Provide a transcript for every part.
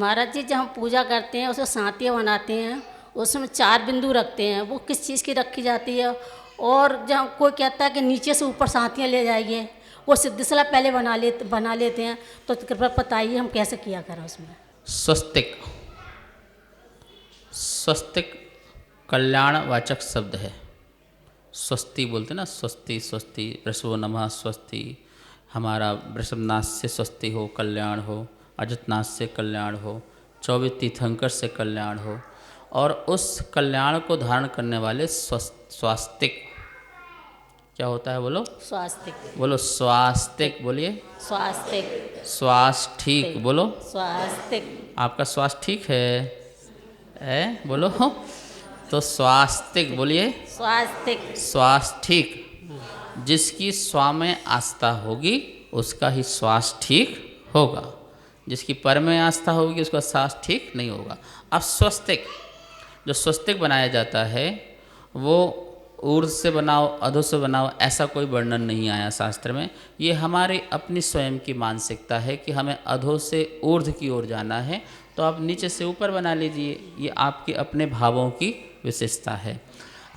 महाराज जी, जब हम पूजा करते हैं उसमें सातियाँ बनाते हैं, उसमें 4 बिंदु रखते हैं, वो किस चीज़ की रखी जाती है? और जब कोई कहता है कि नीचे से ऊपर सातियाँ ले जाइए, वो सिद्धिसला पहले बना लेते हैं, तो कृपया बताइए हम कैसे किया करें उसमें? स्वस्तिक, स्वस्तिक कल्याणवाचक शब्द है। स्वस्ति बोलते ना, स्वस्ति स्वस्ति, वृषभो नमः स्वस्ति, हमारा वृषभनाथ से स्वस्ति हो, कल्याण हो, अजितनाथ से कल्याण हो, 24 तीर्थंकर से कल्याण हो, और उस कल्याण को धारण करने वाले स्वास्तिक क्या होता है? बोलो स्वास्तिक। बोलो स्वास्तिक, बोलिए स्वास्तिक। स्वास्थ्य ठीक, बोलो स्वास्तिक। आपका स्वास्थ्य ठीक है बोलो तो स्वास्तिक बोलिए। स्वास्तिक। स्वास्थ्य ठीक, जिसकी स्वा में आस्था होगी उसका ही स्वास्थ्य ठीक होगा, जिसकी पर में आस्था होगी उसका स्वास्थ्य ठीक नहीं होगा। अब स्वस्तिक, जो स्वस्तिक बनाया जाता है वो ऊर्ध्व से बनाओ अधो से बनाओ ऐसा कोई वर्णन नहीं आया शास्त्र में। ये हमारी अपनी स्वयं की मानसिकता है कि हमें अधो से ऊर्ध्व की ओर जाना है, तो आप नीचे से ऊपर बना लीजिए, ये आपके अपने भावों की विशेषता है।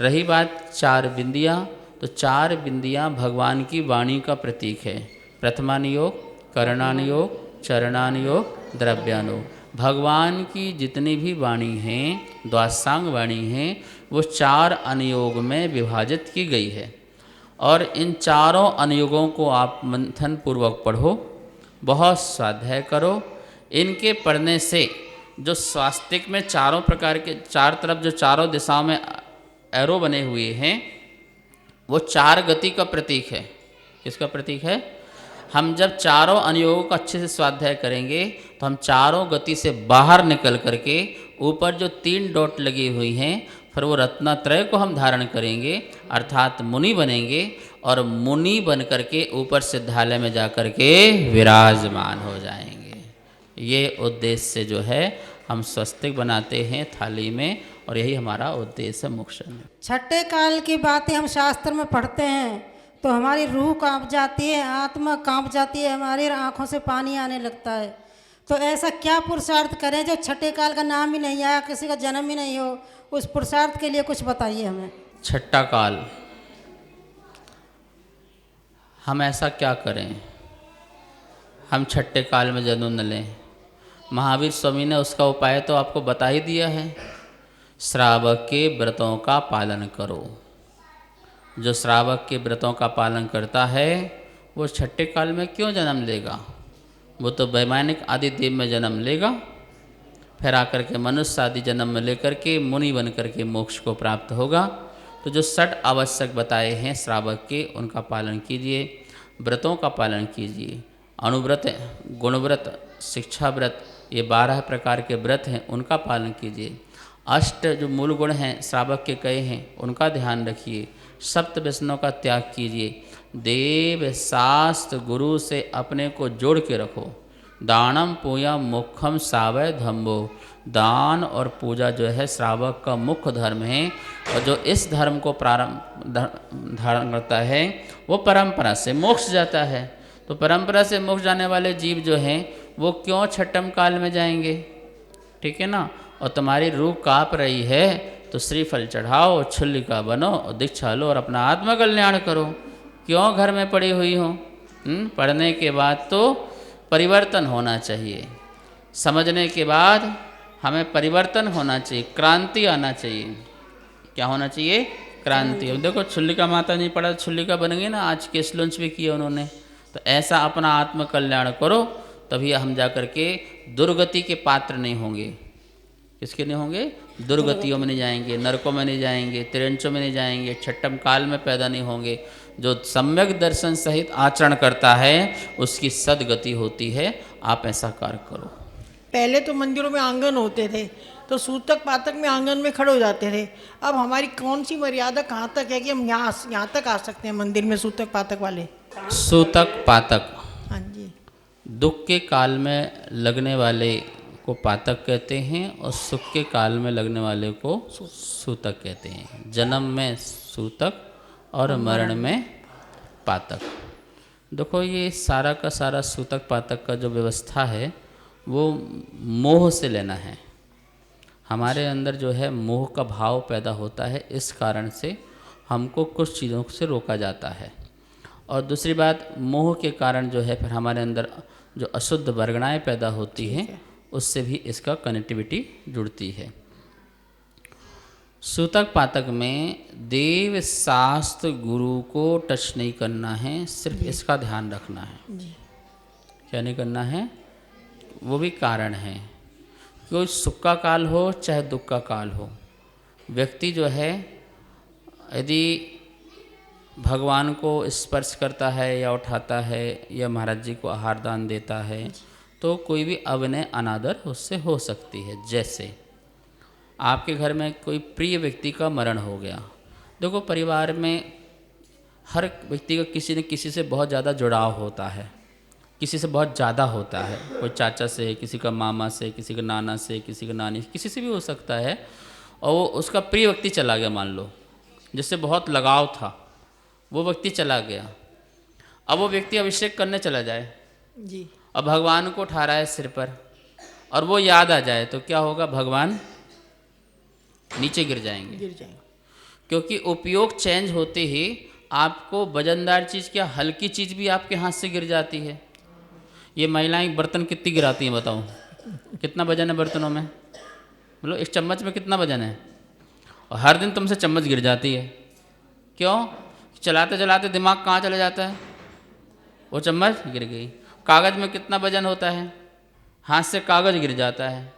रही बात 4 बिंदियाँ, तो 4 बिंदियाँ भगवान की वाणी का प्रतीक है। प्रथमानुयोग, करणानुयोग, चरणानुयोग, द्रव्यानुयोग। भगवान की जितनी भी वाणी हैं, द्वादशांग वाणी हैं, वो 4 अनुयोग में विभाजित की गई है। और इन चारों अनुयोगों को आप मंथन पूर्वक पढ़ो, बहुत स्वाध्याय करो। इनके पढ़ने से जो स्वास्तिक में चारों प्रकार के, 4 तरफ जो चारों दिशाओं में एरो बने हुए हैं, वो 4 गति का प्रतीक है। किसका प्रतीक है? हम जब चारों अनुयोगों का अच्छे से स्वाध्याय करेंगे तो हम चारों गति से बाहर निकल करके ऊपर जो 3 डॉट लगी हुई हैं, फिर वो रत्नत्रय को हम धारण करेंगे, अर्थात मुनि बनेंगे, और मुनि बन करके ऊपर सिद्धालय में जा कर के विराजमान हो जाएंगे। ये उद्देश्य जो है हम स्वस्तिक बनाते हैं थाली में, और यही हमारा उद्देश्य है मुख्य। छठे काल की बातें हम शास्त्र में पढ़ते हैं तो हमारी रूह कांप जाती है, आत्मा कांप जाती है, हमारी आंखों से पानी आने लगता है। तो ऐसा क्या पुरुषार्थ करें जो छठे काल का नाम ही नहीं आया, किसी का जन्म ही नहीं हो, उस पुरुषार्थ के लिए कुछ बताइए हमें। छठा काल, हम ऐसा क्या करें हम छठे काल में जन्म न लें? महावीर स्वामी ने उसका उपाय तो आपको बता ही दिया है। श्रावक के व्रतों का पालन करो। जो श्रावक के व्रतों का पालन करता है वो छठे काल में क्यों जन्म लेगा? वो तो वैमानिक आदि देव में जन्म लेगा, फिर आकर के मनुष्य आदि जन्म में लेकर के मुनि बन कर के मोक्ष को प्राप्त होगा। तो जो 6 आवश्यक बताए हैं श्रावक के, उनका पालन कीजिए, व्रतों का पालन कीजिए। अणुव्रत, गुणव्रत, शिक्षा व्रत, ये 12 प्रकार के व्रत हैं, उनका पालन कीजिए। 8 जो मूल गुण हैं श्रावक के कहे हैं, उनका ध्यान रखिए। सप्त व्यसनों का त्याग कीजिए। देव शास्त्र गुरु से अपने को जोड़ के रखो। दानम पूया मुखम सावय धम्बो, दान और पूजा जो है श्रावक का मुख्य धर्म है, और जो इस धर्म को धारण करता है वो परंपरा से मोक्ष जाता है। तो परंपरा से मोक्ष जाने वाले जीव जो हैं वो क्यों छठम काल में जाएंगे? ठीक है ना। और तुम्हारी रूह काँप रही है तो श्रीफल चढ़ाओ, छुल्लिका बनो और दीक्षा लो और अपना आत्मकल्याण करो। क्यों घर में पड़ी हुई हो? पढ़ने के बाद तो परिवर्तन होना चाहिए, समझने के बाद हमें परिवर्तन होना चाहिए, क्रांति आना चाहिए। क्या होना चाहिए? क्रांति। अब देखो छुल्लिका माता नहीं पढ़ा, छुल्लिका बन गई ना, आज केस लॉन्च भी किया उन्होंने। तो ऐसा अपना आत्मकल्याण करो, तभी हम जा कर के दुर्गति के पात्र नहीं होंगे। किसके नहीं होंगे? दुर्गतियों में नहीं जाएंगे, नरकों में नहीं जाएंगे, तिरंचों में नहीं जाएंगे, छठम काल में पैदा नहीं होंगे। जो सम्यक दर्शन सहित आचरण करता है उसकी सदगति होती है। आप ऐसा कार्य करो। पहले तो मंदिरों में आंगन होते थे, तो सूतक पातक में आंगन में खड़े हो जाते थे। अब हमारी कौन सी मर्यादा कहाँ तक है कि हम यहाँ तक आ सकते हैं मंदिर में सूतक पातक वाले? सूतक पातक, हाँ जी। दुख के काल में लगने वाले को पातक कहते हैं और सुख के काल में लगने वाले को सूतक कहते हैं। जन्म में सूतक और मरण में पातक। देखो ये सारा का सारा सूतक पातक का जो व्यवस्था है वो मोह से लेना है। हमारे अंदर जो है मोह का भाव पैदा होता है, इस कारण से हमको कुछ चीज़ों से रोका जाता है। और दूसरी बात, मोह के कारण जो है फिर हमारे अंदर जो अशुद्ध वर्गणाएँ पैदा होती हैं, उससे भी इसका कनेक्टिविटी जुड़ती है। सूतक पातक में देव शास्त्र गुरु को टच नहीं करना है, सिर्फ इसका ध्यान रखना है। क्या नहीं करना है? वो भी कारण है, कोई सुख का काल हो चाहे दुख का काल हो, व्यक्ति जो है यदि भगवान को स्पर्श करता है या उठाता है या महाराज जी को आहार दान देता है, तो कोई भी अविनय अनादर उससे हो सकती है। जैसे आपके घर में कोई प्रिय व्यक्ति का मरण हो गया, देखो परिवार में हर व्यक्ति का किसी न किसी से बहुत ज़्यादा जुड़ाव होता है, किसी से बहुत ज़्यादा होता है, कोई चाचा से, किसी का मामा से, किसी का नाना से, किसी का नानी, किसी से भी हो सकता है। और वो उसका प्रिय व्यक्ति चला गया, मान लो जिससे बहुत लगाव था, वो व्यक्ति चला गया। अब वो व्यक्ति अभिषेक करने चला जाए जी, और भगवान को उठा रहा है सिर पर, और वो याद आ जाए तो क्या होगा? भगवान नीचे गिर जाएंगे, क्योंकि उपयोग चेंज होते ही आपको वजनदार चीज़ क्या हल्की चीज़ भी आपके हाथ से गिर जाती है। ये महिलाएं बर्तन कितनी गिराती हैं बताओ? कितना वजन है बर्तनों में? मतलब एक चम्मच में कितना वजन है? और हर दिन तुमसे चम्मच गिर जाती है। क्यों? चलाते चलाते दिमाग कहाँ चला जाता है, वो चम्मच गिर गई। कागज़ में कितना वजन होता है? हाथ से कागज़ गिर जाता है।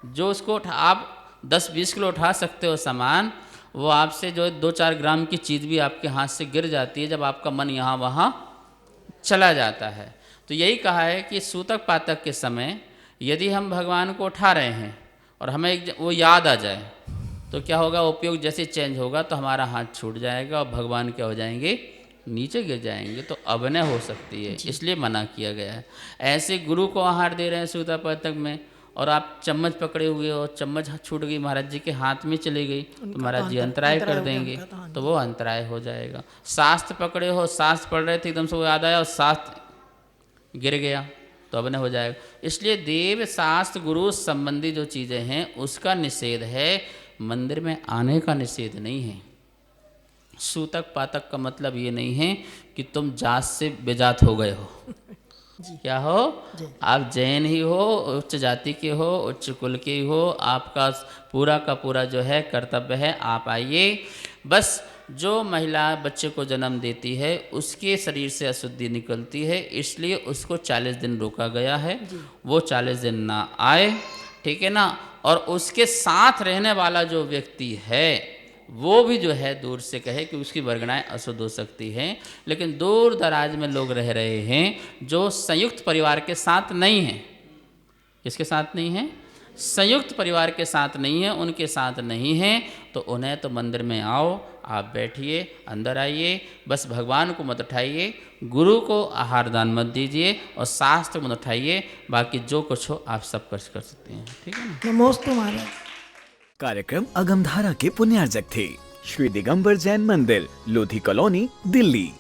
जो उसको आप 10-20 किलो उठा सकते हो सामान, वो आपसे जो 2-4 ग्राम की चीज़ भी आपके हाथ से गिर जाती है जब आपका मन यहाँ वहाँ चला जाता है। तो यही कहा है कि सूतक पातक के समय यदि हम भगवान को उठा रहे हैं और हमें वो याद आ जाए तो क्या होगा? उपयोग जैसे चेंज होगा तो हमारा हाथ छूट जाएगा और भगवान क्या हो जाएंगे? नीचे गिर जाएंगे, तो अभिनय हो सकती है, इसलिए मना किया गया है। ऐसे गुरु को आहार दे रहे हैं सूतक पातक में, और आप चम्मच पकड़े हुए हो, चम्मच छूट गई, महाराज जी के हाथ में चली गई, तो महाराज जी अंतराय कर देंगे, तो वो अंतराय हो जाएगा। शास्त्र पकड़े हो, शास्त्र पढ़ रहे थे, एकदम से वो याद आया और शास्त्र गिर गया, तो अभिनय हो जाएगा। इसलिए देव शास्त्र गुरु संबंधी जो चीज़ें हैं उसका निषेध है, मंदिर में आने का निषेध नहीं है। सूतक पातक का मतलब ये नहीं है कि तुम जात से बेजात हो गए हो। क्या हो? आप जैन ही हो, उच्च जाति के हो, उच्च कुल के ही हो, आपका पूरा का पूरा जो है कर्तव्य है, आप आइए। बस जो महिला बच्चे को जन्म देती है उसके शरीर से अशुद्धि निकलती है, इसलिए उसको 40 दिन रोका गया है, वो 40 दिन ना आए, ठीक है ना। और उसके साथ रहने वाला जो व्यक्ति है वो भी जो है दूर से कहे कि उसकी वर्गणाएँ अशुद्ध हो सकती हैं। लेकिन दूर दराज में लोग रह रहे हैं जो संयुक्त परिवार के साथ नहीं हैं। किसके साथ नहीं हैं? संयुक्त परिवार के साथ नहीं है, उनके साथ नहीं है, तो उन्हें तो मंदिर में आओ, आप बैठिए, अंदर आइए, बस भगवान को मत उठाइए, गुरु को आहार दान मत दीजिए और शास्त्र मत उठाइए, बाकी जो कुछ हो आप सब कर सकते हैं, ठीक है ना। नमोस्तु महाराज। कार्यक्रम अगमधारा के पुण्यार्जक थे। श्री दिगंबर जैन मंदिर, लोधी कॉलोनी, दिल्ली।